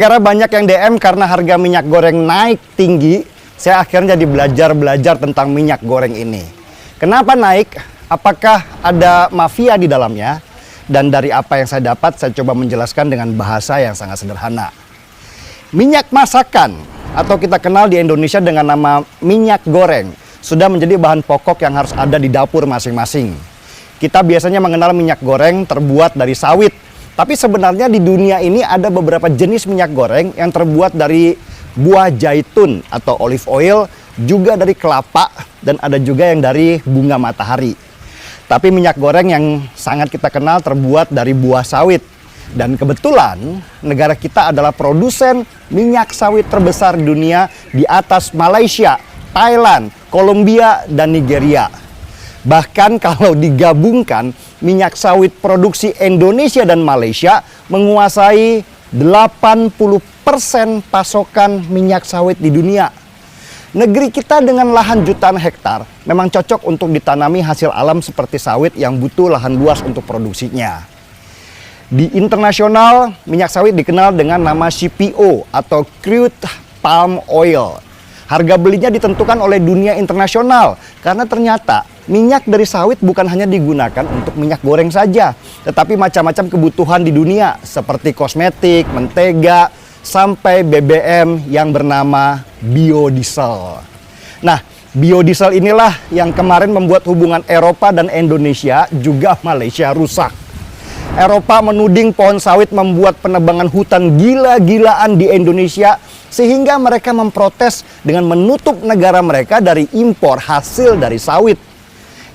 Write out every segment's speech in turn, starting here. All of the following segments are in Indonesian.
Karena banyak yang DM karena harga minyak goreng naik tinggi, saya akhirnya jadi belajar tentang minyak goreng ini. Kenapa naik? Apakah ada mafia di dalamnya? Dan dari apa yang saya dapat, saya coba menjelaskan dengan bahasa yang sangat sederhana. Minyak masakan, atau kita kenal di Indonesia dengan nama minyak goreng, sudah menjadi bahan pokok yang harus ada di dapur masing-masing. Kita biasanya mengenal minyak goreng terbuat dari sawit. Tapi sebenarnya di dunia ini ada beberapa jenis minyak goreng yang terbuat dari buah zaitun atau olive oil, juga dari kelapa, dan ada juga yang dari bunga matahari. Tapi minyak goreng yang sangat kita kenal terbuat dari buah sawit. Dan kebetulan negara kita adalah produsen minyak sawit terbesar di dunia di atas Malaysia, Thailand, Kolombia, dan Nigeria. Bahkan kalau digabungkan, minyak sawit produksi Indonesia dan Malaysia menguasai 80% pasokan minyak sawit di dunia. Negeri kita dengan lahan jutaan hektar memang cocok untuk ditanami hasil alam seperti sawit yang butuh lahan luas untuk produksinya. Di internasional, minyak sawit dikenal dengan nama CPO atau Crude Palm Oil. Harga belinya ditentukan oleh dunia internasional karena ternyata minyak dari sawit bukan hanya digunakan untuk minyak goreng saja, tetapi macam-macam kebutuhan di dunia seperti kosmetik, mentega, sampai BBM yang bernama biodiesel. Nah, biodiesel inilah yang kemarin membuat hubungan Eropa dan Indonesia juga Malaysia rusak. Eropa menuding pohon sawit membuat penebangan hutan gila-gilaan di Indonesia, sehingga mereka memprotes dengan menutup negara mereka dari impor hasil dari sawit.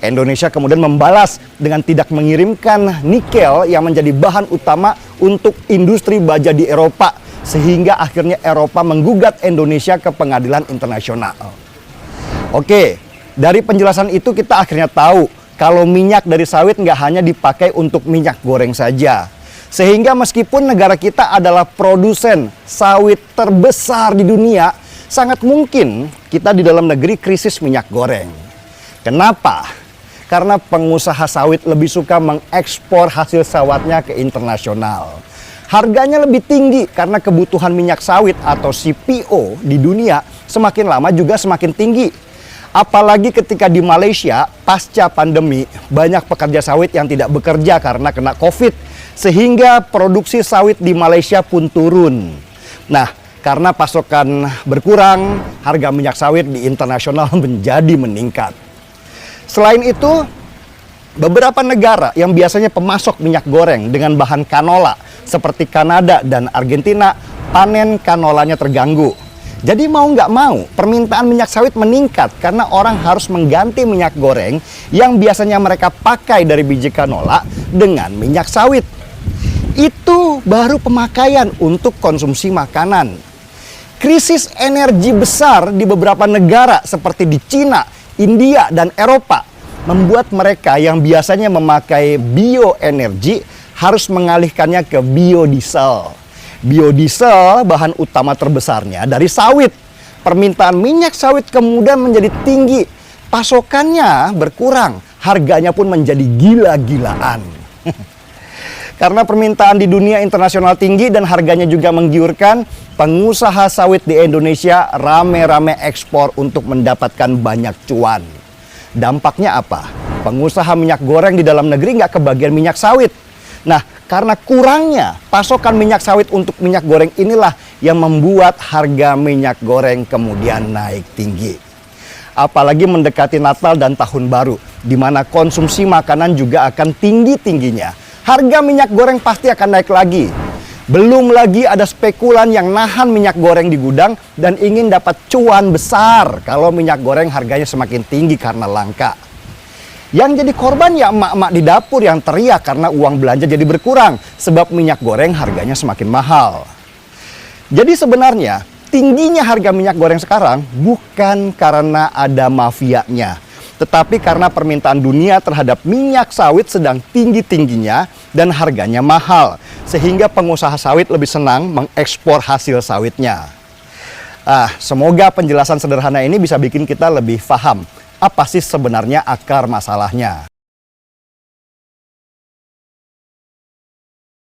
Indonesia kemudian membalas dengan tidak mengirimkan nikel yang menjadi bahan utama untuk industri baja di Eropa, sehingga akhirnya Eropa menggugat Indonesia ke pengadilan internasional. Oke, dari penjelasan itu kita akhirnya tahu kalau minyak dari sawit nggak hanya dipakai untuk minyak goreng saja. Sehingga meskipun negara kita adalah produsen sawit terbesar di dunia, sangat mungkin kita di dalam negeri krisis minyak goreng. Kenapa? Karena pengusaha sawit lebih suka mengekspor hasil sawitnya ke internasional. Harganya lebih tinggi karena kebutuhan minyak sawit atau CPO di dunia semakin lama juga semakin tinggi. Apalagi ketika di Malaysia pasca pandemi banyak pekerja sawit yang tidak bekerja karena kena COVID, sehingga produksi sawit di Malaysia pun turun. Nah, karena pasokan berkurang, harga minyak sawit di internasional menjadi meningkat. Selain itu, beberapa negara yang biasanya pemasok minyak goreng dengan bahan kanola seperti Kanada dan Argentina, panen kanolanya terganggu. Jadi mau nggak mau, permintaan minyak sawit meningkat karena orang harus mengganti minyak goreng yang biasanya mereka pakai dari biji kanola dengan minyak sawit. Itu baru pemakaian untuk konsumsi makanan. Krisis energi besar di beberapa negara seperti di Cina, India, dan Eropa membuat mereka yang biasanya memakai bioenergi harus mengalihkannya ke biodiesel. Biodiesel bahan utama terbesarnya dari sawit. Permintaan minyak sawit kemudian menjadi tinggi. Pasokannya berkurang, harganya pun menjadi gila-gilaan. Karena permintaan di dunia internasional tinggi dan harganya juga menggiurkan, pengusaha sawit di Indonesia rame-rame ekspor untuk mendapatkan banyak cuan. Dampaknya apa? Pengusaha minyak goreng di dalam negeri nggak kebagian minyak sawit. Nah, karena kurangnya pasokan minyak sawit untuk minyak goreng inilah yang membuat harga minyak goreng kemudian naik tinggi. Apalagi mendekati Natal dan Tahun Baru, di mana konsumsi makanan juga akan tinggi-tingginya. Harga minyak goreng pasti akan naik lagi. Belum lagi ada spekulan yang nahan minyak goreng di gudang dan ingin dapat cuan besar kalau minyak goreng harganya semakin tinggi karena langka. Yang jadi korban ya emak-emak di dapur yang teriak karena uang belanja jadi berkurang sebab minyak goreng harganya semakin mahal. Jadi sebenarnya tingginya harga minyak goreng sekarang bukan karena ada mafianya, tetapi karena permintaan dunia terhadap minyak sawit sedang tinggi-tingginya dan harganya mahal, sehingga pengusaha sawit lebih senang mengekspor hasil sawitnya. Semoga penjelasan sederhana ini bisa bikin kita lebih paham apa sih sebenarnya akar masalahnya.